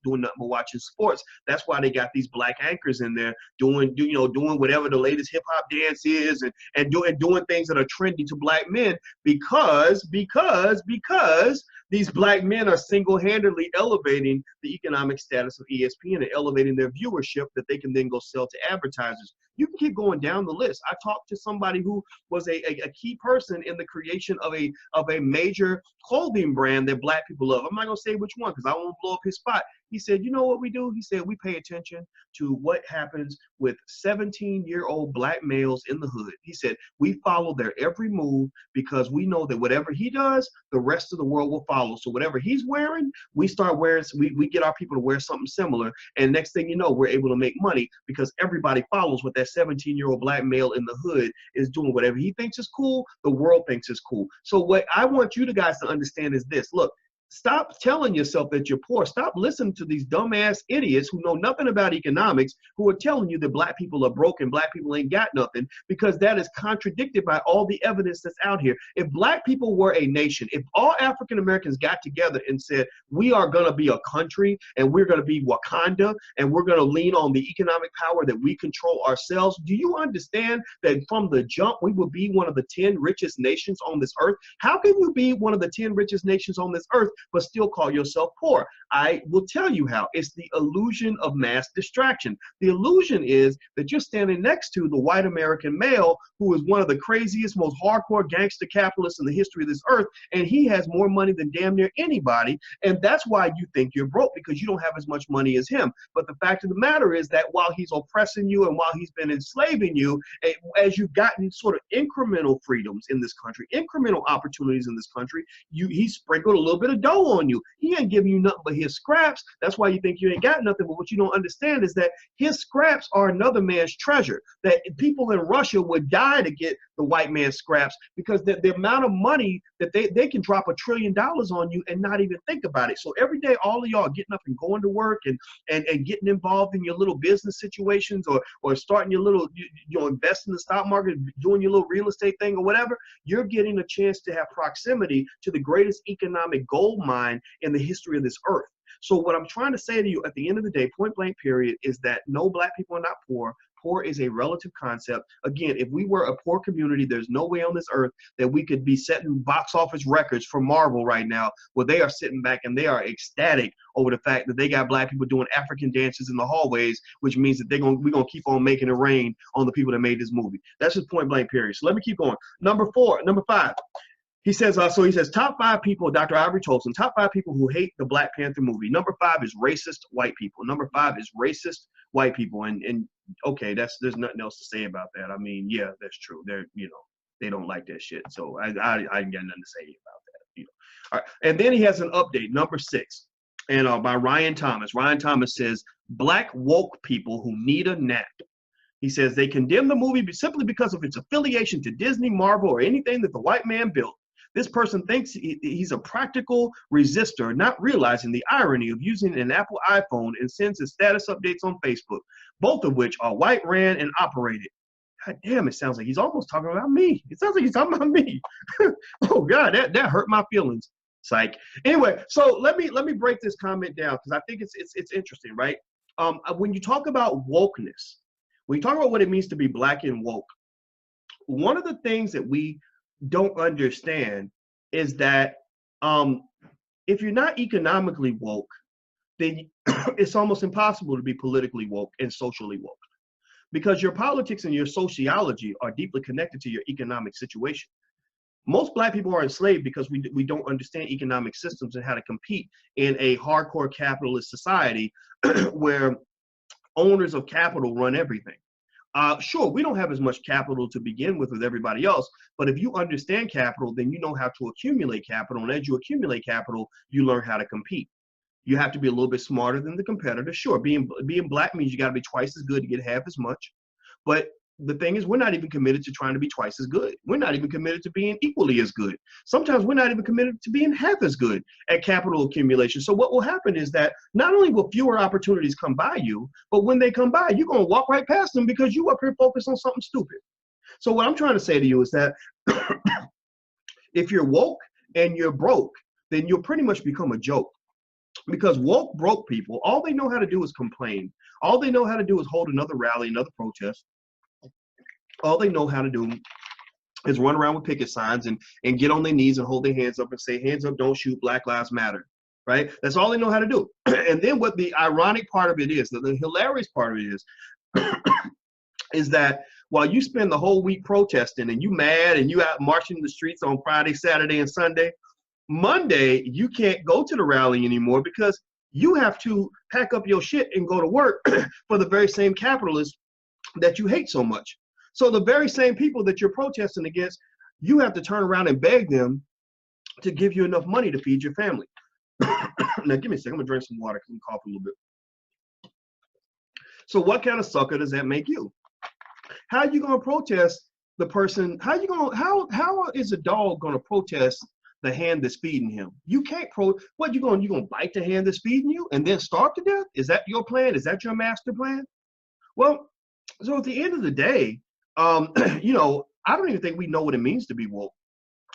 doing nothing but watching sports. That's why they got these Black anchors in there doing whatever the latest hip hop dance is and doing things that are trendy to Black men, because these Black men are single-handedly elevating the economic status of ESPN and elevating their viewership that they can then go sell to advertisers. You can keep going down the list. I talked to somebody who was a key person in the creation of a major clothing brand that black people love. I'm not gonna say which one because I won't blow up his spot. He said, you know what we do? He said, we pay attention to what happens with 17-year-old black males in the hood. He said, we follow their every move because we know that whatever he does, the rest of the world will follow. So whatever he's wearing, we start wearing, we get our people to wear something similar. And next thing you know, we're able to make money because everybody follows what that 17-year-old black male in the hood is doing. Whatever he thinks is cool, the world thinks is cool. So what I want you guys to understand is this. Look, stop telling yourself that you're poor. Stop listening to these dumbass idiots who know nothing about economics, who are telling you that black people are broke and black people ain't got nothing, because that is contradicted by all the evidence that's out here. If black people were a nation, if all African Americans got together and said, we are going to be a country and we're going to be Wakanda and we're going to lean on the economic power that we control ourselves, do you understand that from the jump we would be one of the 10 richest nations on this earth? How can you be one of the 10 richest nations on this earth but still call yourself poor? I will tell you how. It's the illusion of mass distraction. The illusion is that you're standing next to the white American male who is one of the craziest, most hardcore gangster capitalists in the history of this earth, and he has more money than damn near anybody, and that's why you think you're broke, because you don't have as much money as him. But the fact of the matter is that while he's oppressing you and while he's been enslaving you, as you've gotten sort of incremental freedoms in this country, incremental opportunities in this country, he sprinkled a little bit of dough on you. He ain't giving you nothing but his scraps. That's why you think you ain't got nothing. But what you don't understand is that his scraps are another man's treasure. That people in Russia would die to get the white man's scraps, because the amount of money that they can drop $1 trillion on you and not even think about it. So every day, all of y'all getting up and going to work and getting involved in your little business situations, or starting your little, invest in the stock market, doing your little real estate thing or whatever, you're getting a chance to have proximity to the greatest economic gold mine in the history of this earth. So what I'm trying to say to you at the end of the day, point blank period, is that no, black people are not poor. Poor is a relative concept. Again, if we were a poor community, there's no way on this earth that we could be setting box office records for Marvel right now, where they are sitting back and they are ecstatic over the fact that they got black people doing African dances in the hallways, which means that we're gonna keep on making it rain on the people that made this movie. That's just point blank period. So let me keep going. Number 5. He says, top 5 people, Dr. Ivory Tolson, top 5 people who hate the Black Panther movie. Number 5 is racist white people. Number 5 is racist white people. And okay, there's nothing else to say about that. I mean, yeah, that's true. They don't like that shit. So I ain't got nothing to say about that. All right. And then he has an update, number 6, and by Ryan Thomas. Ryan Thomas says, black woke people who need a nap. He says they condemn the movie simply because of its affiliation to Disney, Marvel, or anything that the white man built. This person thinks he's a practical resistor, not realizing the irony of using an Apple iPhone, and sends his status updates on Facebook, both of which are white ran and operated. God damn, it sounds like he's almost talking about me. It sounds like he's talking about me. Oh God, that hurt my feelings. Psych. Anyway, so let me break this comment down, because I think it's interesting, right? When you talk about wokeness, when you talk about what it means to be black and woke, one of the things that we don't understand is that if you're not economically woke, then it's almost impossible to be politically woke and socially woke, because your politics and your sociology are deeply connected to your economic situation. Most black people are enslaved because we don't understand economic systems and how to compete in a hardcore capitalist society where owners of capital run everything. Sure, we don't have as much capital to begin with everybody else, but if you understand capital, then you know how to accumulate capital, and as you accumulate capital, you learn how to compete. You have to be a little bit smarter than the competitor. Sure, being black means you got to be twice as good to get half as much, but the thing is, we're not even committed to trying to be twice as good. We're not even committed to being equally as good. Sometimes we're not even committed to being half as good at capital accumulation. So what will happen is that not only will fewer opportunities come by you, but when they come by, you're going to walk right past them because you up here focused on something stupid. So what I'm trying to say to you is that if you're woke and you're broke, then you'll pretty much become a joke. Because woke broke people, all they know how to do is complain. All they know how to do is hold another rally, another protest. All they know how to do is run around with picket signs and get on their knees and hold their hands up and say, hands up, don't shoot, Black Lives Matter, right? That's all they know how to do. And then what the ironic part of it is, the hilarious part of it is, is that while you spend the whole week protesting and you mad and you out marching the streets on Friday, Saturday, and Sunday, Monday you can't go to the rally anymore because you have to pack up your shit and go to work for the very same capitalists that you hate so much. So the very same people that you're protesting against, you have to turn around and beg them to give you enough money to feed your family. Now, give me a second. I'm gonna drink some water because I'm coughing a little bit. So, what kind of sucker does that make you? How are you gonna protest the person? How is a dog gonna protest the hand that's feeding him? You can't what you gonna bite the hand that's feeding you and then starve to death? Is that your plan? Is that your master plan? Well, so at the end of the day, you know, I don't even think we know what it means to be woke.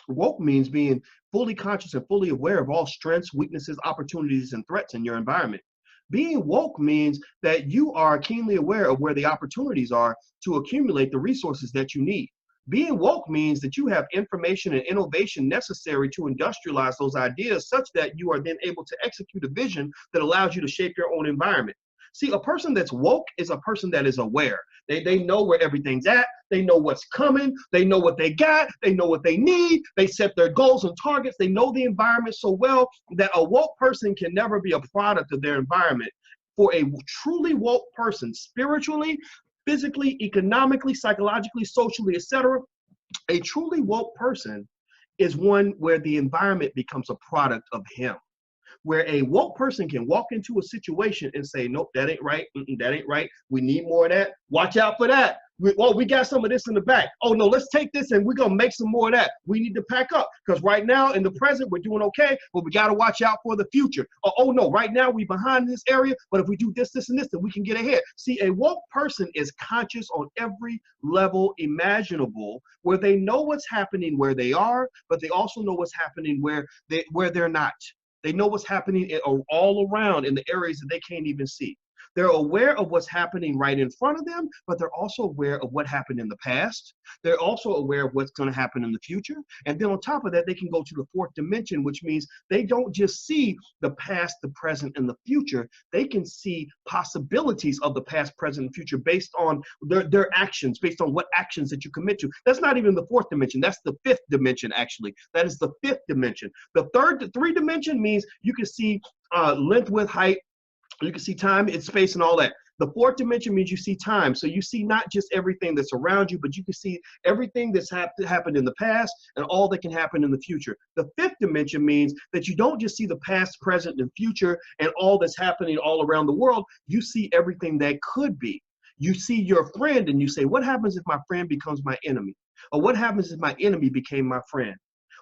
Woke means being fully conscious and fully aware of all strengths, weaknesses, opportunities, and threats in your environment. Being woke means that you are keenly aware of where the opportunities are to accumulate the resources that you need. Being woke means that you have information and innovation necessary to industrialize those ideas such that you are then able to execute a vision that allows you to shape your own environment. See, a person that's woke is a person that is aware. They know where everything's at. They know what's coming. They know what they got. They know what they need. They set their goals and targets. They know the environment so well that a woke person can never be a product of their environment. For a truly woke person, spiritually, physically, economically, psychologically, socially, etc., a truly woke person is one where the environment becomes a product of him, where a woke person can walk into a situation and say, nope, that ain't right. That ain't right. We need more of that. Watch out for that. We got some of this in the back. Oh, no, let's take this and we're going to make some more of that. We need to pack up because right now in the present, we're doing okay, but we got to watch out for the future. Oh, no, right now we're behind in this area, but if we do this, this, and this, then we can get ahead. See, a woke person is conscious on every level imaginable, where they know what's happening where they are, but they also know what's happening where they're not. They know what's happening all around in the areas that they can't even see. They're aware of what's happening right in front of them, but they're also aware of what happened in the past. They're also aware of what's going to happen in the future. And then on top of that, they can go to the fourth dimension, which means they don't just see the past, the present, and the future. They can see possibilities of the past, present, and future based on their actions, based on what actions that you commit to. That's not even the fourth dimension. That's the fifth dimension, actually. That is the fifth dimension. The three dimension means you can see length, width, height. You can see time and space and all that. The fourth dimension means you see time. So you see not just everything that's around you, but you can see everything that's happened in the past and all that can happen in the future. The fifth dimension means that you don't just see the past, present, and future and all that's happening all around the world. You see everything that could be. You see your friend and you say, what happens if my friend becomes my enemy? Or what happens if my enemy became my friend?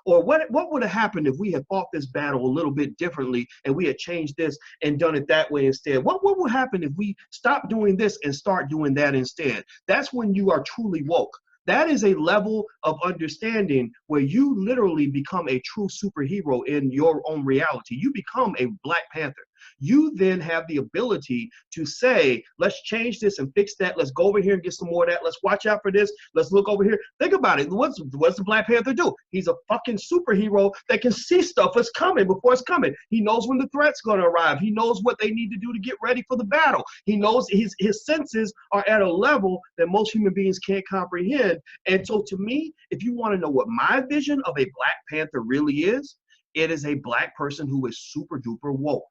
Or what would have happened if we had fought this battle a little bit differently and we had changed this and done it that way instead? What would happen if we stopped doing this and start doing that instead? That's when you are truly woke. That is a level of understanding where you literally become a true superhero in your own reality. You become a Black Panther. You then have the ability to say, let's change this and fix that. Let's go over here and get some more of that. Let's watch out for this. Let's look over here. Think about it. What's the Black Panther do? He's a fucking superhero that can see stuff that's coming before it's coming. He knows when the threat's going to arrive. He knows what they need to do to get ready for the battle. He knows his senses are at a level that most human beings can't comprehend. And so to me, if you want to know what my vision of a Black Panther really is, it is a Black person who is super duper woke.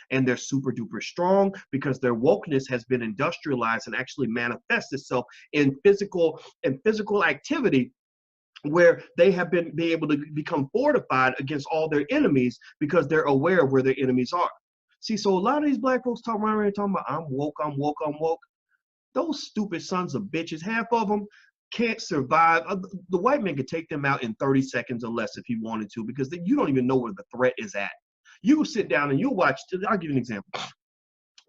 And they're super duper strong because their wokeness has been industrialized and actually manifests itself in physical activity, where they have be able to become fortified against all their enemies because they're aware of where their enemies are. See, so a lot of these Black folks talking around here talking about I'm woke, I'm woke, I'm woke. Those stupid sons of bitches, half of them can't survive. The white man could take them out in 30 seconds or less if he wanted to, because you don't even know where the threat is at. You sit down and you'll watch. I'll give you an example.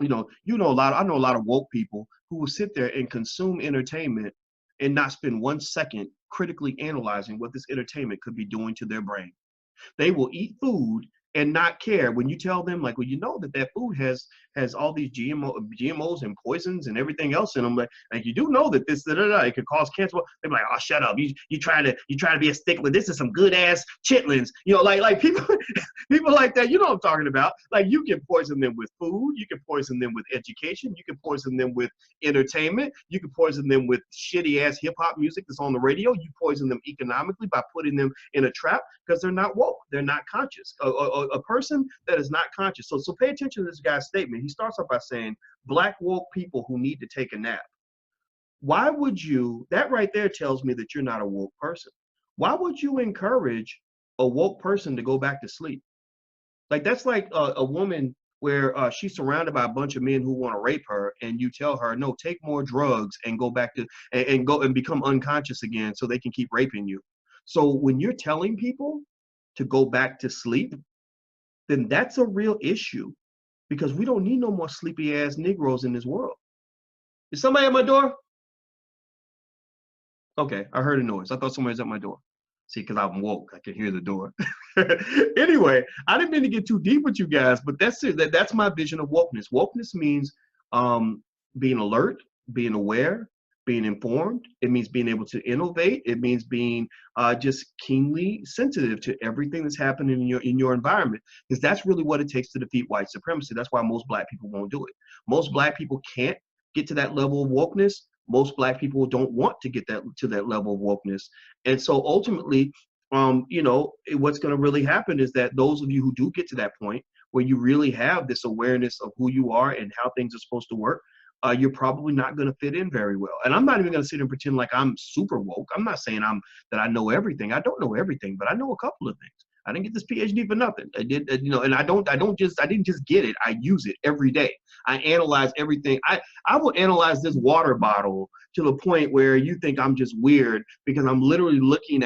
I know a lot of woke people who will sit there and consume entertainment and not spend 1 second critically analyzing what this entertainment could be doing to their brain. They will eat food and not care when you tell them, like, well, you know that food has has all these GMOs and poisons and everything else in them. Like you do know that this it could cause cancer. Well, they're like, oh, shut up. You trying to be a stickler. This is some good ass chitlins. You know, like people people like that. You know what I'm talking about. Like you can poison them with food. You can poison them with education. You can poison them with entertainment. You can poison them with shitty ass hip hop music that's on the radio. You poison them economically by putting them in a trap because they're not woke. They're not conscious. A person that is not conscious. So pay attention to this guy's statement. He starts off by saying, Black woke people who need to take a nap. Why would you, that right there tells me that you're not a woke person. Why would you encourage a woke person to go back to sleep? Like that's like a woman where she's surrounded by a bunch of men who want to rape her, and you tell her, no, take more drugs and go back to, and go and become unconscious again so they can keep raping you. So when you're telling people to go back to sleep, then that's a real issue because we don't need no more sleepy ass Negroes in this world. Is somebody at my door? Okay, I heard a noise. I thought somebody was at my door. See, because I'm woke, I can hear the door. Anyway, I didn't mean to get too deep with you guys, but that's it. That's my vision of wokeness. Wokeness means being alert, being aware, being informed. It means being able to innovate. It means being just keenly sensitive to everything that's happening in your environment, because that's really what it takes to defeat white supremacy. That's why most Black people won't do it. Most Black people can't get to that level of wokeness. Most Black people don't want to get to that level of wokeness. And so ultimately, you know, what's going to really happen is that those of you who do get to that point where you really have this awareness of who you are and how things are supposed to work, you're probably not going to fit in very well. And I'm not even going to sit and pretend like I'm super woke. I'm not saying that I know everything. I don't know everything, but I know a couple of things. I didn't get this PhD for nothing. I did, you know, and I didn't just get it. I use it every day. I analyze everything. I will analyze this water bottle to the point where you think I'm just weird because I'm literally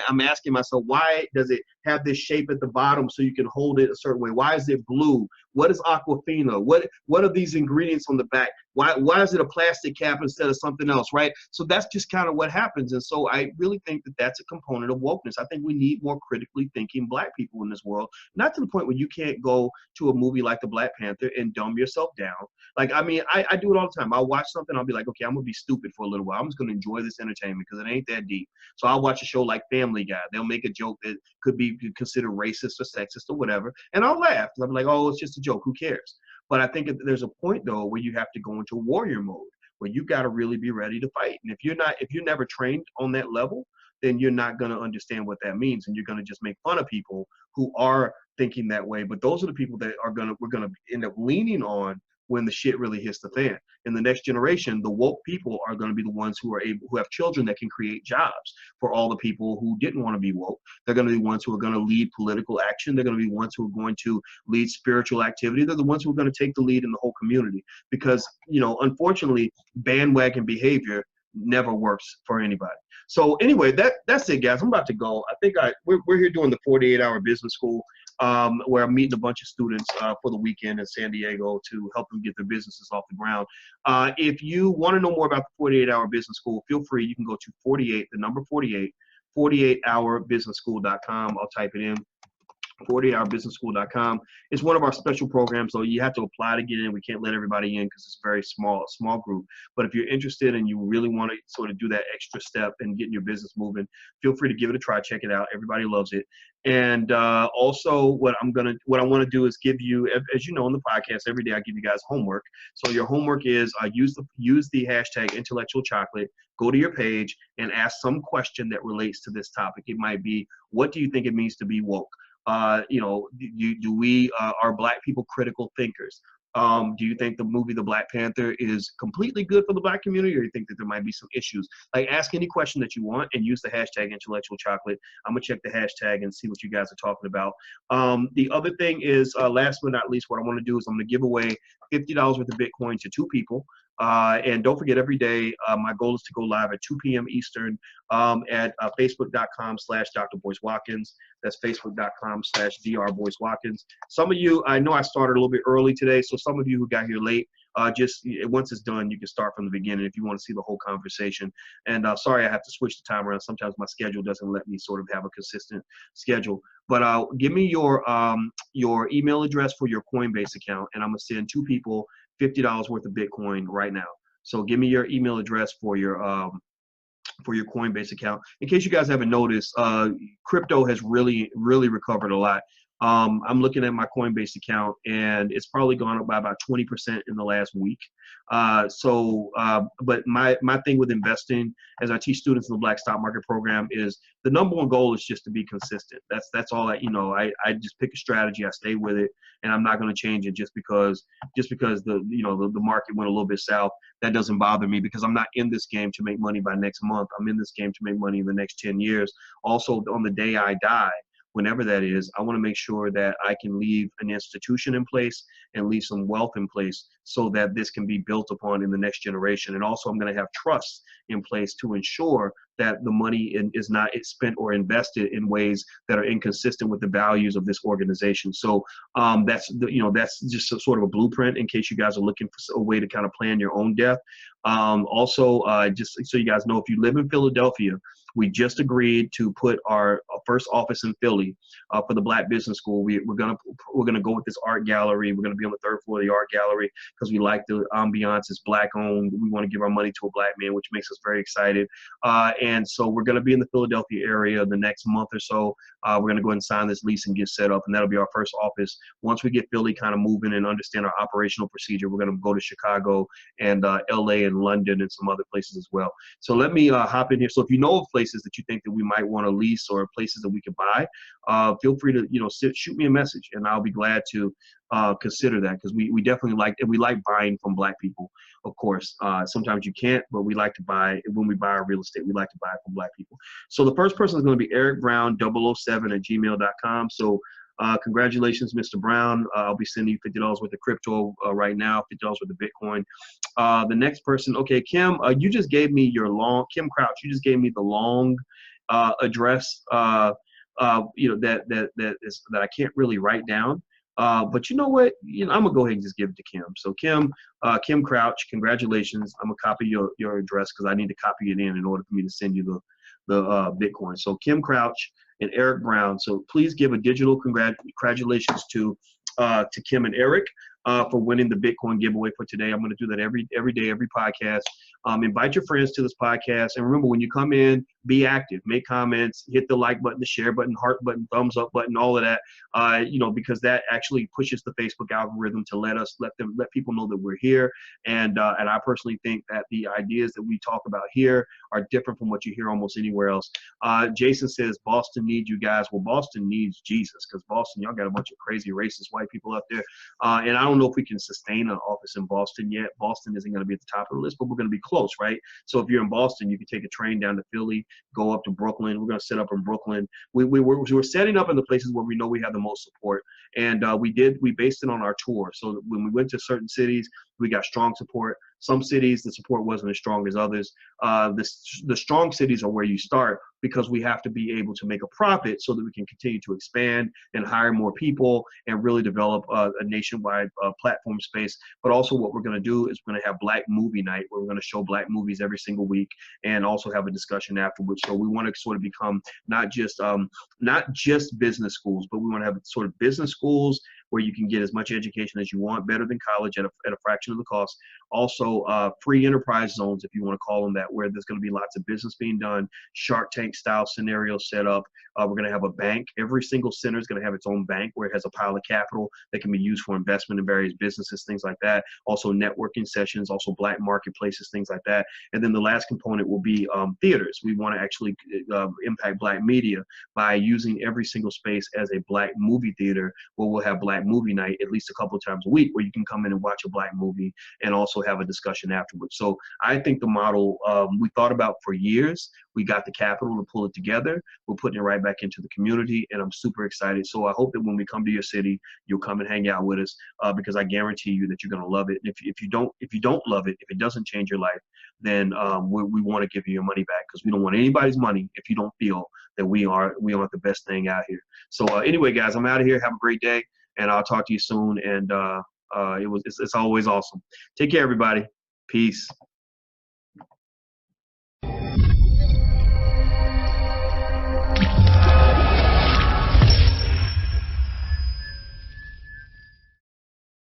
I'm asking myself, why does it have this shape at the bottom so you can hold it a certain way? Why is it blue? What is Aquafina? What are these ingredients on the back? Why is it a plastic cap instead of something else, right? So that's just kind of what happens. And so I really think that that's a component of wokeness. I think we need more critically thinking Black people in this world, not to the point where you can't go to a movie like the Black Panther and dumb yourself down. Like, I mean, I do it all the time. I'll watch something, I'll be like, okay, I'm gonna be stupid for a little while. I'm just gonna enjoy this entertainment because it ain't that deep. So I'll watch a show like Family Guy. They'll make a joke that could be considered racist or sexist or whatever, and I'll laugh. I'm like, oh, it's just a joke. Who cares? But I think there's a point though where you have to go into warrior mode, where you got to really be ready to fight. And if you're never trained on that level, then you're not going to understand what that means, and you're going to just make fun of people who are thinking that way. But those are the people that we're going to end up leaning on when the shit really hits the fan. In the next generation, the woke people are going to be the ones who have children that can create jobs for all the people who didn't want to be woke. They're going to be ones who are going to lead political action. They're going to be ones who are going to lead spiritual activity. They're the ones who are going to take the lead in the whole community, because, you know, unfortunately, bandwagon behavior never works for anybody. So anyway, that's it, guys. I'm about to go. I think we're here doing the 48-hour business school, where I'm meeting a bunch of students for the weekend in San Diego to help them get their businesses off the ground. If you want to know more about the 48-hour business school, feel free. You can go to 48, the number 48, 48hourbusinessschool.com. I'll type it in. 48hourbusinessschool.com. It's one of our special programs, so you have to apply to get in. We can't let everybody in because it's very a small group. But if you're interested and you really want to sort of do that extra step and getting your business moving, feel free to give it a try. Check it out. Everybody loves it. And also, what I want to do is give you, as you know, in the podcast every day, I give you guys homework. So your homework is use the hashtag intellectual chocolate. Go to your page and ask some question that relates to this topic. It might be, what do you think it means to be woke? You know, are Black people critical thinkers? Do you think the movie The Black Panther is completely good for the Black community, or do you think that there might be some issues? Like, ask any question that you want and use the hashtag intellectual chocolate. I'm gonna check the hashtag and see what you guys are talking about. The other thing is, last but not least, what I want to do is I'm gonna give away $50 worth of Bitcoin to 2 people. And don't forget, every day, my goal is to go live at 2 p.m. Eastern at facebook.com/Dr. Boyce Watkins. That's facebook.com/Dr. Boyce Watkins. Some of you, I know I started a little bit early today, so some of you who got here late, just once it's done, you can start from the beginning if you want to see the whole conversation. And sorry, I have to switch the time around. Sometimes my schedule doesn't let me sort of have a consistent schedule. But give me your email address for your Coinbase account, and I'm gonna send 2 people $50 worth of Bitcoin right now. So give me your email address for your Coinbase account. In case you guys haven't noticed, crypto has really recovered a lot. I'm looking at my Coinbase account, and it's probably gone up by about 20% in the last week. But my thing with investing, as I teach students in the Black Stock Market program, is the number one goal is just to be consistent. That's all that, I just pick a strategy, I stay with it, and I'm not going to change it just because the market went a little bit south. That doesn't bother me, because I'm not in this game to make money by next month. I'm in this game to make money in the next 10 years. Also, on the day I die, whenever that is, I want to make sure that I can leave an institution in place and leave some wealth in place so that this can be built upon in the next generation. And also, I'm going to have trust in place to ensure that the money is not spent or invested in ways that are inconsistent with the values of this organization. So that's just sort of a blueprint in case you guys are looking for a way to kind of plan your own death. Just so you guys know, if you live in Philadelphia, we just agreed to put our first office in Philly for the Black Business School. We're gonna go with this art gallery. We're gonna be on the third floor of the art gallery because we like the ambiance. It's Black owned. We want to give our money to a Black man, which makes us very excited. And so we're gonna be in the Philadelphia area the next month or so. We're gonna go ahead and sign this lease and get set up, and that'll be our first office. Once we get Philly kind of moving and understand our operational procedure, we're gonna go to Chicago and LA and London and some other places as well. So let me hop in here. So if you know of places that you think that we might want to lease or places that we could buy, feel free to shoot me a message, and I'll be glad to consider that, because we definitely like buying from Black people. Of course, sometimes you can't, but we like to buy. When we buy our real estate, we like to buy it from Black people. So the first person is going to be Eric Brown 007@gmail.com. So congratulations, Mr. Brown. I'll be sending you $50 worth of crypto right now, $50 worth of Bitcoin. The next person, okay, Kim, you just gave me Kim Crouch, you just gave me the long address, that I can't really write down. But you know what? I'm gonna go ahead and just give it to Kim. So Kim Crouch, congratulations. I'm gonna copy your address because I need to copy it in order for me to send you the Bitcoin. So Kim Crouch and Eric Brown. So please give a digital congratulations to Kim and Eric for winning the Bitcoin giveaway for today. I'm going to do that every day, every podcast. Invite your friends to this podcast. And remember, when you come in, be active, make comments, hit the like button, the share button, heart button, thumbs up button, all of that, because that actually pushes the Facebook algorithm to let people know that we're here. And I personally think that the ideas that we talk about here are different from what you hear almost anywhere else. Jason says, Boston needs you guys. Well, Boston needs Jesus, because Boston, y'all got a bunch of crazy racist white people out there. And I don't know if we can sustain an office in Boston yet. Boston isn't going to be at the top of the list, but we're going to be close, right? So if you're in Boston, you can take a train down to Philly, go up to Brooklyn. We're going to set up in Brooklyn. We're setting up in the places where we know we have the most support. And we based it on our tour. So when we went to certain cities, we got strong support. Some cities, the support wasn't as strong as others. The strong cities are where you start, because we have to be able to make a profit so that we can continue to expand and hire more people and really develop a nationwide platform space. But also what we're going to do is we're going to have Black Movie Night, where we're going to show Black movies every single week and also have a discussion afterwards. So we want to sort of become not just business schools, but we want to have sort of business schools where you can get as much education as you want, better than college at a fraction of the cost. Also, free enterprise zones, if you want to call them that, where there's going to be lots of business being done, Shark Tank style scenarios set up. We're going to have a bank. Every single center is going to have its own bank where it has a pile of capital that can be used for investment in various businesses, things like that. Also networking sessions, also Black marketplaces, things like that. And then the last component will be theaters. We want to actually impact Black media by using every single space as a Black movie theater, where we'll have Black Movie Night at least a couple of times a week, where you can come in and watch a Black movie and also have a discussion afterwards. So I think the model we thought about for years. We got the capital to pull it together. We're putting it right back into the community, and I'm super excited. So I hope that when we come to your city, you'll come and hang out with us, because I guarantee you that you're going to love it. And if you don't love it, if it doesn't change your life, then we want to give you your money back, because we don't want anybody's money if you don't feel that we aren't the best thing out here. So anyway, guys, I'm out of here. Have a great day, and I'll talk to you soon. And it's always awesome. Take care, everybody. Peace.